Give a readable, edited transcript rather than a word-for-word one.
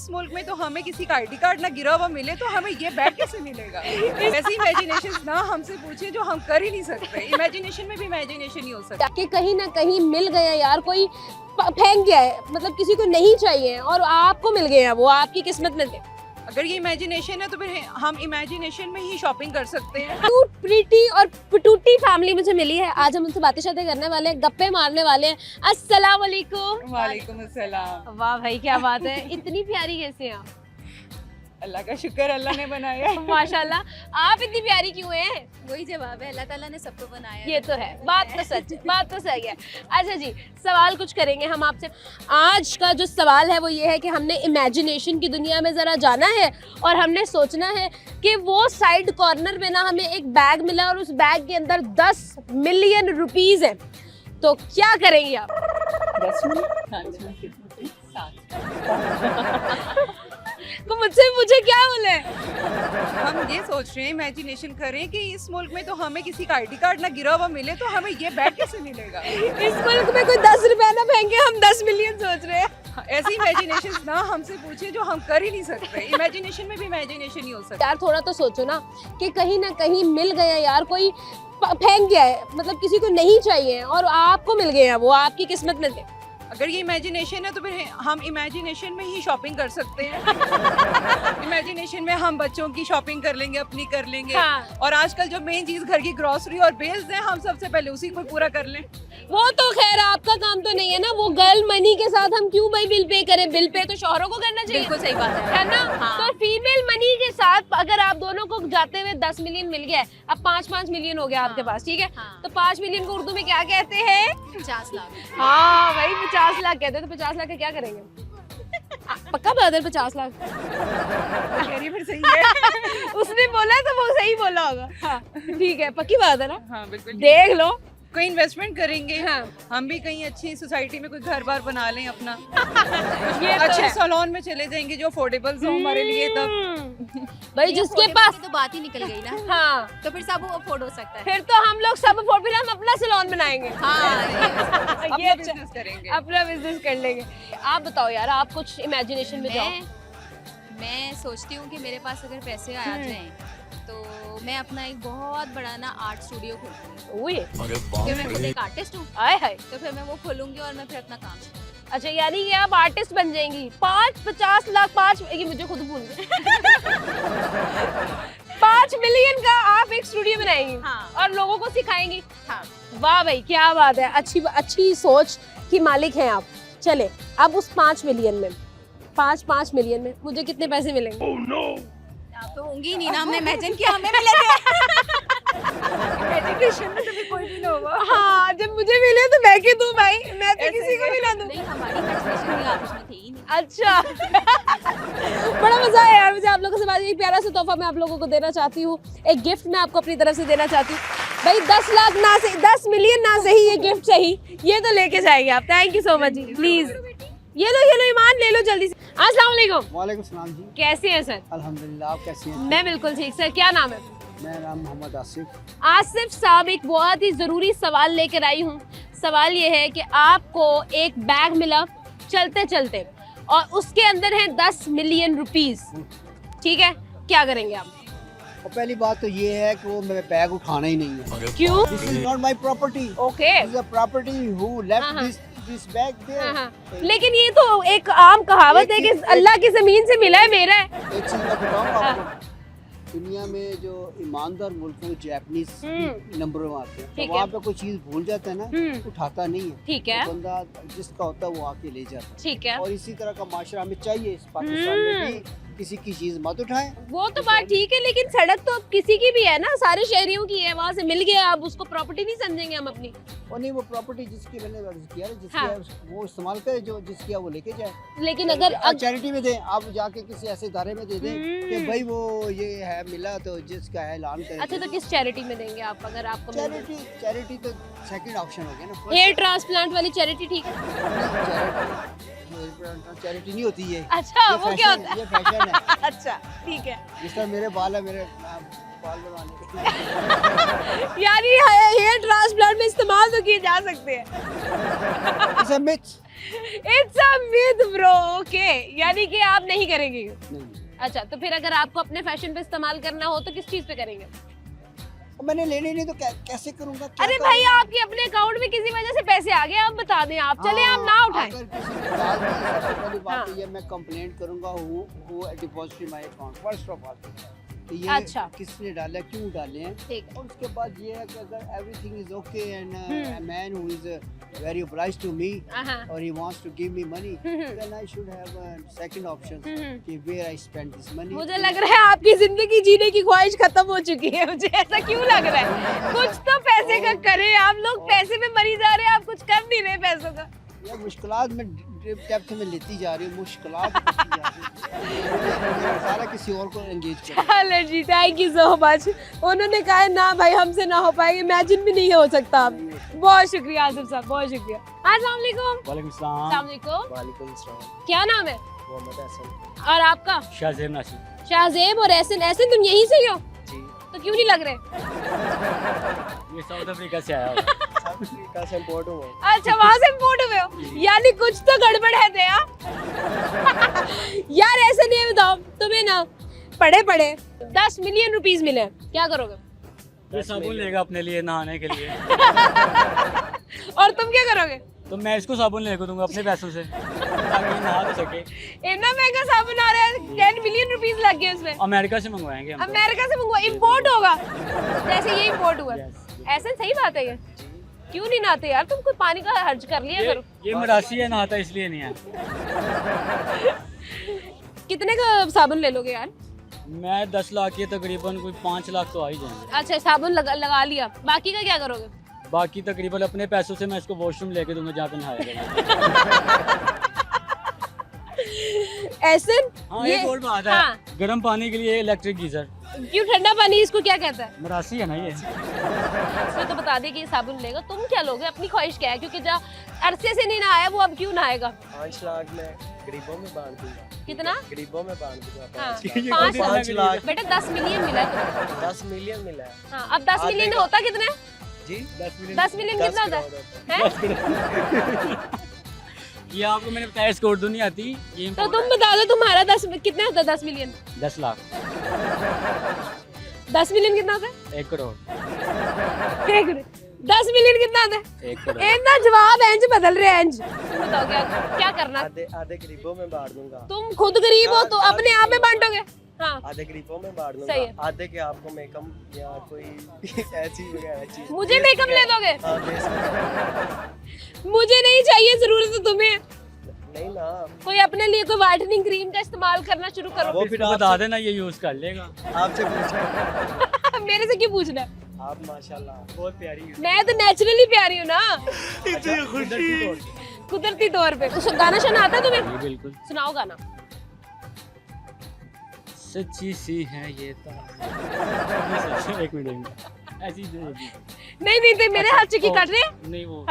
इस मुल्क में तो हमें किसी का आईडी कार्ड ना गिरा हुआ मिले तो हमें ये बैग कैसे मिलेगा। ऐसी इमेजिनेशन ना हमसे पूछे जो हम कर ही नहीं सकते। इमेजिनेशन में भी इमेजिनेशन ही हो सकता कि कहीं ना कहीं मिल गया यार, कोई फेंक गया है, मतलब किसी को नहीं चाहिए और आपको मिल गया, वो आपकी किस्मत में थे। अगर ये इमेजिनेशन है तो फिर हम इमेजिनेशन में ही शॉपिंग कर सकते हैं। क्यूट प्रीटी और पटूटी फैमिली मुझे मिली है। आज हम उनसे बातें शातें करने वाले हैं, गप्पे मारने वाले हैं। अस्सलाम वालेकुम। वालेकुम अस्सलाम। वाह भाई क्या बात है, इतनी प्यारी कैसे हैं आप? अल्लाह का शुक्र, अल्लाह ने बनाया। माशाल्लाह। आप इतनी प्यारी क्यों हैं? वही जवाब है, अल्लाह ताला ने सबको बनाया। ये तो है, बात तो सच, बात तो सही है। अच्छा जी, सवाल कुछ करेंगे हम आपसे। आज का जो सवाल है वो ये है कि हमने इमेजिनेशन की दुनिया में ज़रा जाना है और हमने सोचना है कि वो साइड कॉर्नर में ना हमें एक बैग मिला और उस बैग के अंदर 10 मिलियन रुपीज़ है, तो क्या करेंगे आप? 10 मिनट तो मुझसे मुझे क्या बोले? हम ये सोच रहे हैं, इमेजिनेशन करें कि इस मुल्क में तो हमें किसी का आईडी कार्ड ना गिरा हुआ मिले तो हमें ये बैग कैसे मिलेगा। इस मुल्क में कोई 10 रुपए ना फेंके, हम 10 मिलियन सोच रहे हैं। ऐसी इमेजिनेशन ना हमसे पूछे जो हम कर ही नहीं सकते। इमेजिनेशन में भी इमेजिनेशन ही हो सकता। यार थोड़ा तो सोचो ना कि कहीं ना कहीं मिल गया यार, कोई फेंक गया है, मतलब किसी को नहीं चाहिए और आपको मिल गया, वो आपकी किस्मत में थे। अगर ये इमेजिनेशन है तो फिर हम इमेजिनेशन में ही शॉपिंग कर सकते हैं। इमेजिनेशन में हम बच्चों की शॉपिंग कर लेंगे, अपनी कर लेंगे। हाँ। और आजकल जो मेन चीज घर की ग्रोसरी और बिल्स हैं, हम सबसे पहले उसी को पूरा कर लें। वो तो खैर आपका काम तो नहीं है ना, वो गर्ल मनी के साथ हम क्यों भाई बिल पे करें? बिल पे तो शौहरों को करना चाहिए। बिल्कुल सही बात है ना। हाँ। तो फीमेल मनी के साथ अगर आप दोनों को जाते हुए 10 मिलियन मिल गया है, अब 5-5 मिलियन हो गया आपके पास, ठीक है? हाँ। तो 5 मिलियन को उर्दू में क्या कहते हैं? 50 लाख। हाँ भाई 50 लाख कहते हैं। तो 50 लाख का क्या करेंगे? पक्का बता 50 लाख। फिर सही है। उसने बोला तो वो सही बोला होगा। हाँ ठीक है, पक्की बात है ना? हाँ बिल्कुल। देख लो, कोई इन्वेस्टमेंट करेंगे। हाँ। हम भी कहीं अच्छी सोसाइटी में कोई घर बार बना लें अपना। ये तो अच्छे है। सैलून में चले जाएंगे जो अफोर्डेबल हो हमारे लिए तब। भाई जिसके पास तो बात ही निकल गई ना। हाँ, तो फिर सब वो अफोर्ड हो सकता है। फिर तो हम लोग सब फिर हम अपना सैलून बनाएंगे। हाँ ये अपना अच्छा, बिजनेस करेंगे। अपना बिजनेस कर लेंगे। आप बताओ यार, आप कुछ इमेजिनेशन में जाओ। मैं सोचती हूँ कि मेरे पास अगर पैसे आ जाएं तो मैं अपना एक बहुत बड़ा ना आर्ट स्टूडियो खोलूंगी। ओए, क्योंकि मैं खुद एक आर्टिस्ट हूँ, आए हाय। तो फिर मैं वो खोलूंगी और मैं फिर अपना काम करूंगी। अच्छा यानी कि आप आर्टिस्ट बन जाएंगी। 50 लाख 5, ये मुझे खुद भूल गए। 5 मिलियन का आप एक स्टूडियो बनाएंगी। हाँ। और लोगों को सिखाएंगी। हाँ। वाह भाई क्या बात है, अच्छी सोच की मालिक हैं आप। चले अब उस 5 मिलियन में, 5 मिलियन में मुझे कितने पैसे मिलेंगे? आप तो होंगी ही नहीं ना, हमने इमेजिन किया हमें मिले थे। एजुकेशन में तो भी कोई भी ना होगा। हाँ जब मुझे मिले तो मैं क्यों दूं भाई, मैं तो किसी को भी ना दूं। नहीं, हमारी इमेजिनेशन भी आप इसमें थी ही नहीं। अच्छा। बड़ा मजा आया यार मुझे आप लोगों से बात। एक प्यारा सा तोहफा मैं आप लोगों को देना चाहती हूँ, एक गिफ्ट मैं आपको अपनी तरफ से देना चाहती हूँ। भाई 10 लाख ना सही, 10 मिलियन ना सही, ये गिफ्ट सही, ये तो लेके जाएंगे आप। थैंक यू सो मच जी, प्लीज ये लो ईमान ले लो जल्दी से। अस्सलाम वालेकुम। वालेकुम सलाम जी। कैसे हैं सर? अल्हम्दुलिल्लाह, आप कैसी हैं? मैं बिल्कुल ठीक। सर क्या नाम है? मेरा नाम मोहम्मद आसिफ। आसिफ साहब, एक बहुत ही ज़रूरी सवाल लेकर आई हूँ। सवाल ये है कि आपको एक बैग मिला चलते चलते और उसके अंदर है 10 मिलियन रुपीस, ठीक है? क्या करेंगे आप? और पहली बात तो ये है कि वो मेरा बैग उठाना ही नहीं है। क्यों? This is not my property. Okay. This is a property who हाँ, लेफ्ट हाँ। दिस बैग हाँ, देयर। हाँ। लेकिन ये तो एक आम कहावत है कि अल्लाह की ज़मीन से मिला है, मेरा है। एक चीज मैं बताऊं हाँ। आपको, दुनिया में जो ईमानदार मुल्क में जापानीज नंबर में आते हैं, ठीक तो है। वहाँ पे कोई चीज भूल जाता है ना, उठाता नहीं है। ठीक है, तो बंदा जिसका होता है वो आके ले जाता है। ठीक है। और इसी तरह का माशरा हमें चाहिए। इस पाकिस्तान में भी किसी की चीज मत उठाएं। वो तो बात ठीक है, लेकिन सड़क तो अब किसी की भी है ना, सारे शहरियों की है। वहाँ से मिल गया, अब उसको प्रॉपर्टी नहीं समझेंगे हम अपनी। और नहीं, वो प्रॉपर्टी जिसकी मैंने अर्ज किया है, जिसकी हाँ। है, वो इस्तेमाल करे, जो जिसकी है वो लेके जाए। लेकिन अगर चैरिटी में दें, आप जाके किसी ऐसे इदारे में दे दें कि भाई वो ये है मिला तो जिसका है ऐलान करें। अच्छा तो किस चैरिटी में देंगे आप अगर आपको मिल जाए? चैरिटी तो सेकंड ऑप्शन हो गया ना। हेयर ट्रांसप्लांट वाली चैरिटी ठीक है? चैरिटी नहीं होती ये। अच्छा ये वो क्या फैशन- होता है? ये फैशन है। अच्छा ठीक है। जिस तरह मेरे बाल है, मेरे बाल बाल बनाने। यानी हेयर ट्रांसप्लांट में इस्तेमाल तो किए जा सकते हैं। It's a myth. It's a myth bro. Okay, यानी कि आप नहीं करेंगे। नहीं, अच्छा, तो फिर अगर आपको अपने फैशन पे इस्तेमाल करना हो तो किस चीज पे करेंगे? मैंने लेने नहीं तो कैसे करूंगा? क्या अरे करूंगा? भाई, आपके अपने अकाउंट में किसी वजह से पैसे आ गए, आप बता दें। आप चले, आप ना उठाएं। अगर किसी ने डाल दिया, सबसे पहली बात हाँ। तो ये मैं कंप्लेंट करूंगा who deposited my account first of all कि ये अच्छा। किसने डाला, क्यों डाले हैं। ठीक है। और उसके बाद ये है कि अगर everything is okay and hmm. A man who is very obliged to me हाँ। or he wants to give me money, hmm. then I should have a second option हम्म। कि where I spend this money. मुझे लग रहा है आपकी जिंदगी जीने की ख्वाहिश खत्म हो चुकी है। मुझे ऐसा क्यों लग रहा है? कुछ तो पैसे का करें। आप लोग पैसे पे मरी जा रहे हैं, आप कुछ कर नहीं रहे पैसों का। ये मुश्किलात में डेप्थ में लेती जा रही हूँ, मुश्किलात लेती जा रही हूँ। सारा किसी और को एंगेज कर। हेलो जी, थैंक यू सो मच। उन्होंने कहा है ना भाई, हमसे ना हो पाएगी, इमेजिन भी नहीं हो सकता। आप बहुत शुक्रिया आसिफ साहब, बहुत शुक्रिया। अस्सलाम वालेकुम। वालेकुम सलाम। अस्सलाम वालेकुम। वालेकुम सलाम। क्या नाम है? मोहम्मद हसन। और आपका? शाहजेब नासिर। शाहजेब और एहसन। एहसन, तुम यहीं से ही हो? जी। तो क्यों नहीं लग रहे? ये साउथ अफ्रीका से आया हुआ। साउथ अफ्रीका से इंपोर्ट हुआ। अच्छा, वहां से इम्पोर्ट हुए हो? यानी कुछ तो गड़बड़ है दया। यार ऐसे नहीं, बताओ तुम्हें ना पढ़े 10 मिलियन रुपीस मिले, क्या करोगे? ये साबुन लेगा अपने लिए नहाने के लिए। और तुम क्या करोगे? तो मैं इसको साबुन लेकर दूंगा अपने पैसों से ताकि ये नहा तो सके। इतना महंगा साबुन आ रहा है, 10 मिलियन रुपीस लग गए उसमें। अमेरिका से मंगवाएंगे हम तो। अमेरिका से मंगवा, इम्पोर्ट होगा जैसे ये इम्पोर्ट हुआ। Yes, ऐसे सही बात है ये? क्यों नहीं नहाते यार? तुम कोई पानी का खर्च कर लिया करो। ये मरासी है, नहाता इसलिए नहीं है। कितने का साबुन ले लोगे यार? मैं 10 लाख की तकरीबन कोई 5 लाख तो आ ही जाएंगे। अच्छा, साबुन लगा लिया, बाकी का क्या करोगे? बाकी तकरीबन अपने पैसों से मैं इसको वॉशरूम लेके दूंगा जहाँ पे नहाएगा। ऐसे हाँ, एक और बात है। हाँ। गर्म पानी के लिए इलेक्ट्रिक गीजर। क्यों? ठंडा पानी इसको क्या कहता है? मरासी है ना ये। इसने तो बता दिया कि ये साबुन लेगा। तुम क्या लोगे? अपनी ख्वाहिश क्या है? क्योंकि जब अरसे से नहीं नहाया वो अब क्यों नहाएगा? 5 लाख में गरीबों में बांट दूंगा। कितना? गरीबों में बांट दूंगा। हाँ, 5 5 लाख। बेटा 10 मिलियन मिला है तुम्हें। 10 मिलियन मिला है। हाँ, अब 10 मिलियन होता कितना है? जी 10 मिलियन 10 कितना होता है? हैं? ये आपको मैंने बताया, इसको उर्दू नहीं आती। ये तो तुम बता दो तुम्हारा 10 कितना होता है? 10 मिलियन। 10 लाख। 10 मिलियन कितना होता है? 1 करोड़। 10 मिलियन कितना होता है? 1 करोड़। इतना जवाब इंज बदल रहे हैं इंज। तुम बताओ क्या करना? आधे गरीबों में बांट दूंगा। तुम खुद गरीब हो तो अपने आप में बांटोगे? हाँ, आधे गरीबों में बांट सही है। दूंगा। आधे के आपको मेकअप या कोई ऐसी वगैरह चीज। मुझे मेकअप ले दोगे? हाँ, बेस वगैरह। मुझे नहीं चाहिए, जरूरत है तुम्हें। नहीं ना, कोई अपने लिए कोई वाइटनिंग क्रीम का इस्तेमाल करना शुरू करो। वो फिर इसको बता देना, ये यूज कर लेगा। आपसे पूछना। मेरे से क्यों पूछना है? आप माशाल्लाह बहुत प्यारी है। मैं तो नेचुरली प्यारी हूँ ना, खुशी। कुदरती तौर पे। उस गाना शाना आता है तुम्हें? ये बिल्कुल सुनाओ गाना। सच्ची सी है ये एक मिनट ऐसी नहीं, मेरे हाथ से की काट रहे हैं। नहीं वो